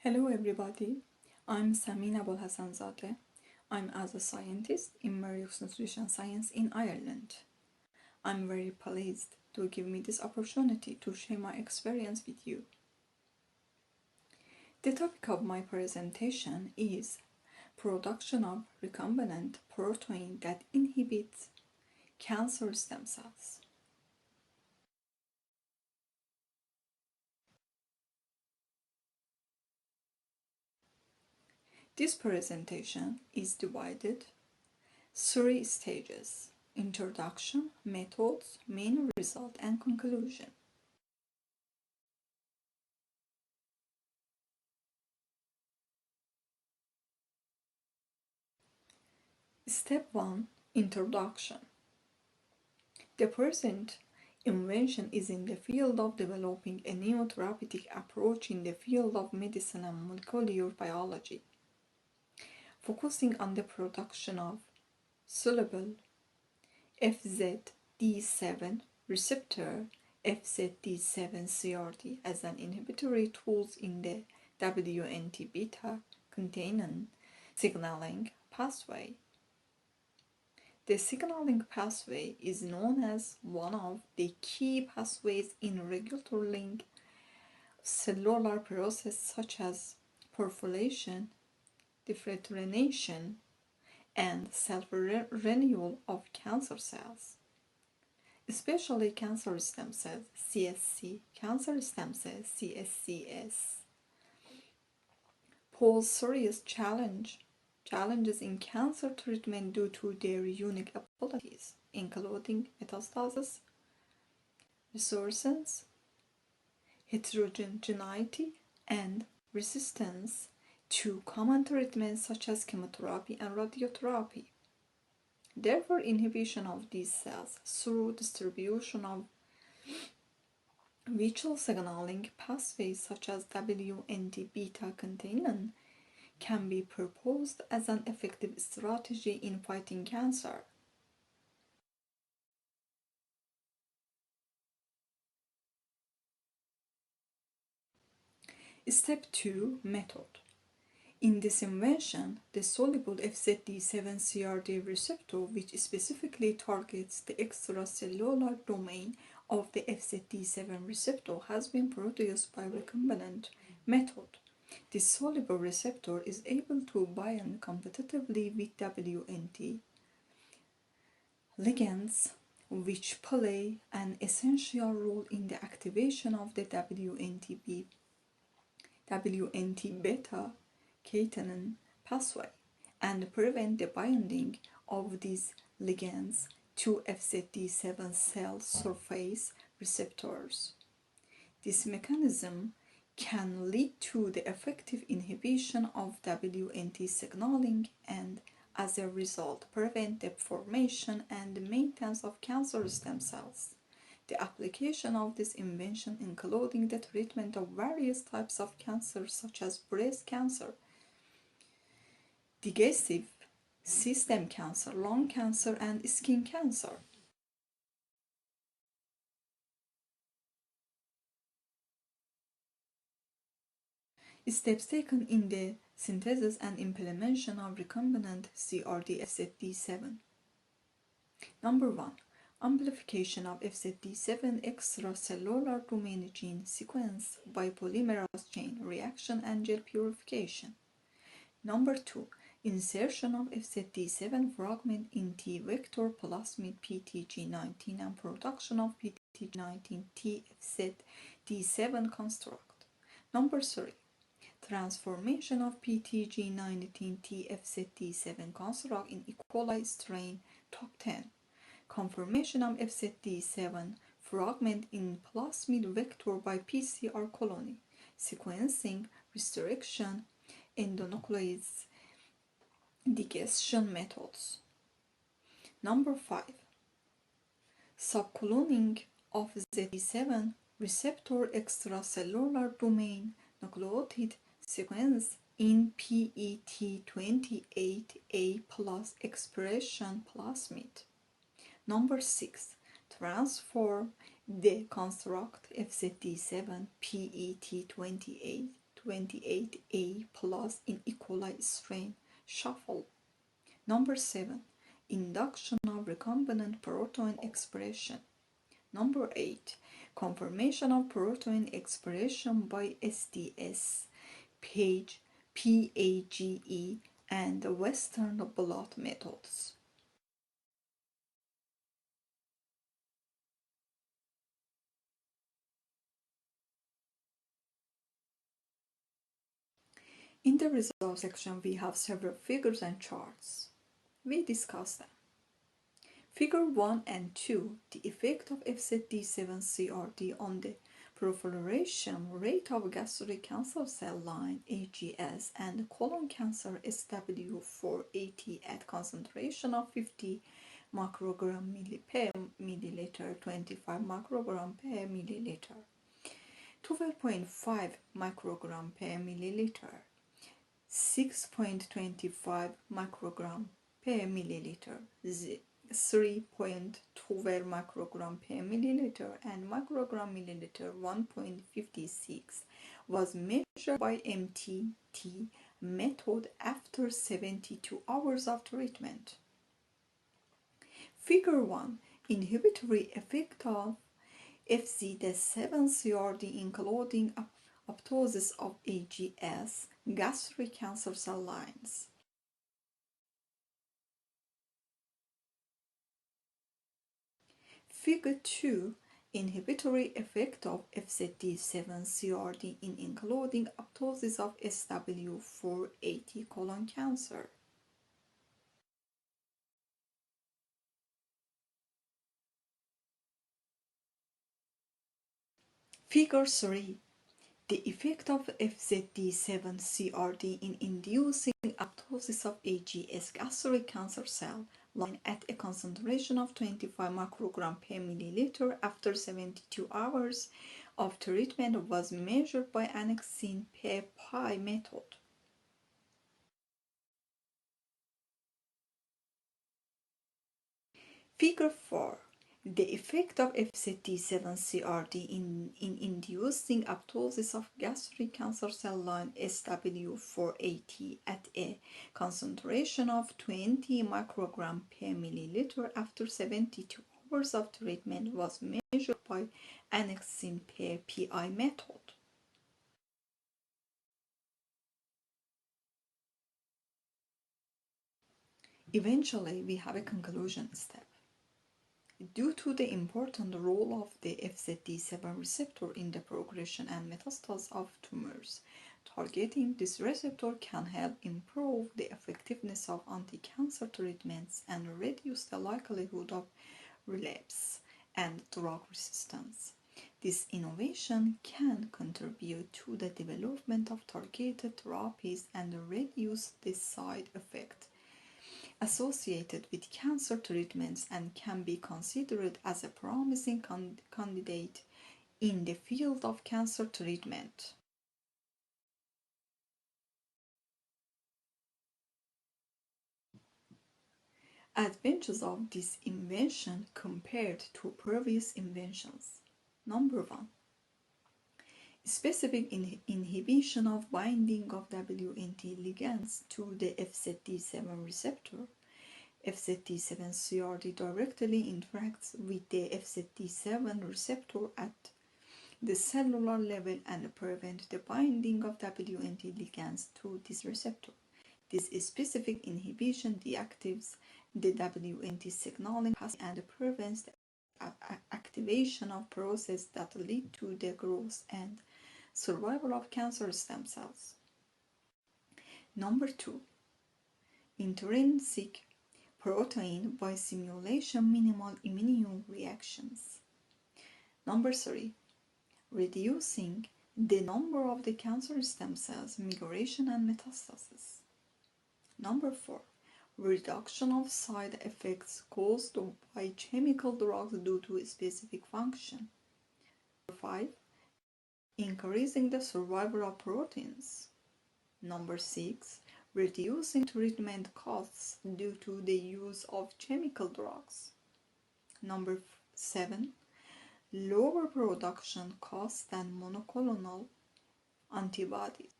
Hello everybody, I'm Samina Bolhassanzadeh. I'm as a scientist in Mario's Nutrition Science in Ireland. I'm very pleased to give me this opportunity to share my experience with you. The topic of my presentation is production of recombinant protein that inhibits cancer stem cells. This presentation is divided 3 stages: introduction, methods, main result, and conclusion. Step 1: Introduction. The present invention is in the field of developing a new therapeutic approach in the field of medicine and molecular biology, focusing on the production of soluble FZD7 receptor FZD7-CRD as an inhibitory tools in the WNT beta containant signaling pathway. The signaling pathway is known as one of the key pathways in regulating cellular processes such as proliferation, differentiation, and self-renewal of cancer cells, especially cancer stem cells (CSC), cancer stem cells (CSCS), pose serious challenges in cancer treatment due to their unique abilities, including metastasis, resistance, heterogeneity, and resistance to common treatments such as chemotherapy and radiotherapy. Therefore, inhibition of these cells through distribution of vital signaling pathways such as WNT beta containant can be proposed as an effective strategy in fighting cancer. Step 2: Method. In this invention, the soluble FZD7-CRD receptor, which specifically targets the extracellular domain of the FZD7 receptor, has been produced by recombinant method. This soluble receptor is able to bind competitively with WNT ligands, which play an essential role in the activation of the WNT beta catenin pathway and prevent the binding of these ligands to FZD7 cell surface receptors. This mechanism can lead to the effective inhibition of WNT signaling and, as a result, prevent the formation and maintenance of cancer stem cells. The application of this invention, including the treatment of various types of cancer such as breast cancer, digestive system cancer, lung cancer, and skin cancer. Steps taken in the synthesis and implementation of recombinant CRD-FZD7. Number 1. Amplification of FZD7 extracellular domain gene sequence by polymerase chain reaction and gel purification. Number 2. Insertion of FZD7 fragment in T vector plasmid PTG19 and production of PTG19 TFZD7 construct. Number 3. Transformation of PTG19 TFZD7 construct in E. coli strain top 10. Confirmation of FZD7 fragment in plasmid vector by PCR colony. Sequencing, restriction, endonuclease digestion methods. Number 5. Subcloning of ZD7 receptor extracellular domain nucleotide sequence in PET28A plus expression plasmid. Number 6. Transform the construct FZD7 PET28 28A plus in E. coli strain shuffle. Number 7. Induction of recombinant protein expression. Number 8. Confirmation of protein expression by SDS, PAGE, PAGE, and Western blot methods. In the results section, we have several figures and charts. We discuss them. Figure 1 and 2, the effect of FZD7CRD on the proliferation rate of gastric cancer cell line AGS and colon cancer SW480 at concentration of 50 microgram per milliliter, 25 microgram per milliliter, 12.5 microgram per milliliter, 6.25 microgram per milliliter, 3.12 microgram per milliliter, and microgram milliliter 1.56 was measured by MTT method after 72 hours of treatment. Figure 1. Inhibitory effect of FZD7CRD including apoptosis of AGS, gastric cancer cell lines. Figure 2. Inhibitory effect of FZD7CRD in including apoptosis of SW480 colon cancer. Figure 3. The effect of FZD7CRD in inducing apoptosis of AGS gastric cancer cell line at a concentration of 25 microgram per milliliter after 72 hours of treatment was measured by annexing per pi method. Figure 4. The effect of FZD7CRD in inducing apoptosis of gastric cancer cell line SW480 at a concentration of 20 microgram per milliliter after 72 hours of treatment was measured by annexing per pi method. Eventually, we have a conclusion step. Due to the important role of the FZD7 receptor in the progression and metastasis of tumors, targeting this receptor can help improve the effectiveness of anti-cancer treatments and reduce the likelihood of relapse and drug resistance. This innovation can contribute to the development of targeted therapies and reduce the side effects associated with cancer treatments and can be considered as a promising candidate in the field of cancer treatment. Advantages of this invention compared to previous inventions. Number 1. Specific inhibition of binding of WNT ligands to the FZD7 receptor. FZD7CRD directly interacts with the FZD7 receptor at the cellular level and prevent the binding of WNT ligands to this receptor. This specific inhibition deactivates the WNT signaling pathway and prevents the activation of processes that lead to the growth and survival of cancer stem cells. Number 2. Intrinsic protein by simulation minimal immune reactions. Number 3. Reducing the number of the cancer stem cells, migration and metastasis. Number 4. Reduction of side effects caused by chemical drugs due to a specific function. Number 5. Increasing the survival of proteins. Number 6. Reducing treatment costs due to the use of chemical drugs. Number 7. Lower production costs than monoclonal antibodies.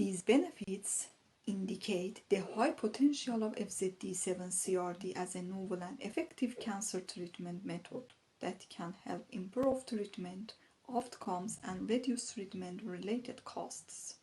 These benefits indicate the high potential of FZD7-CRD as a novel and effective cancer treatment method that can help improve treatment outcomes and reduce treatment-related costs.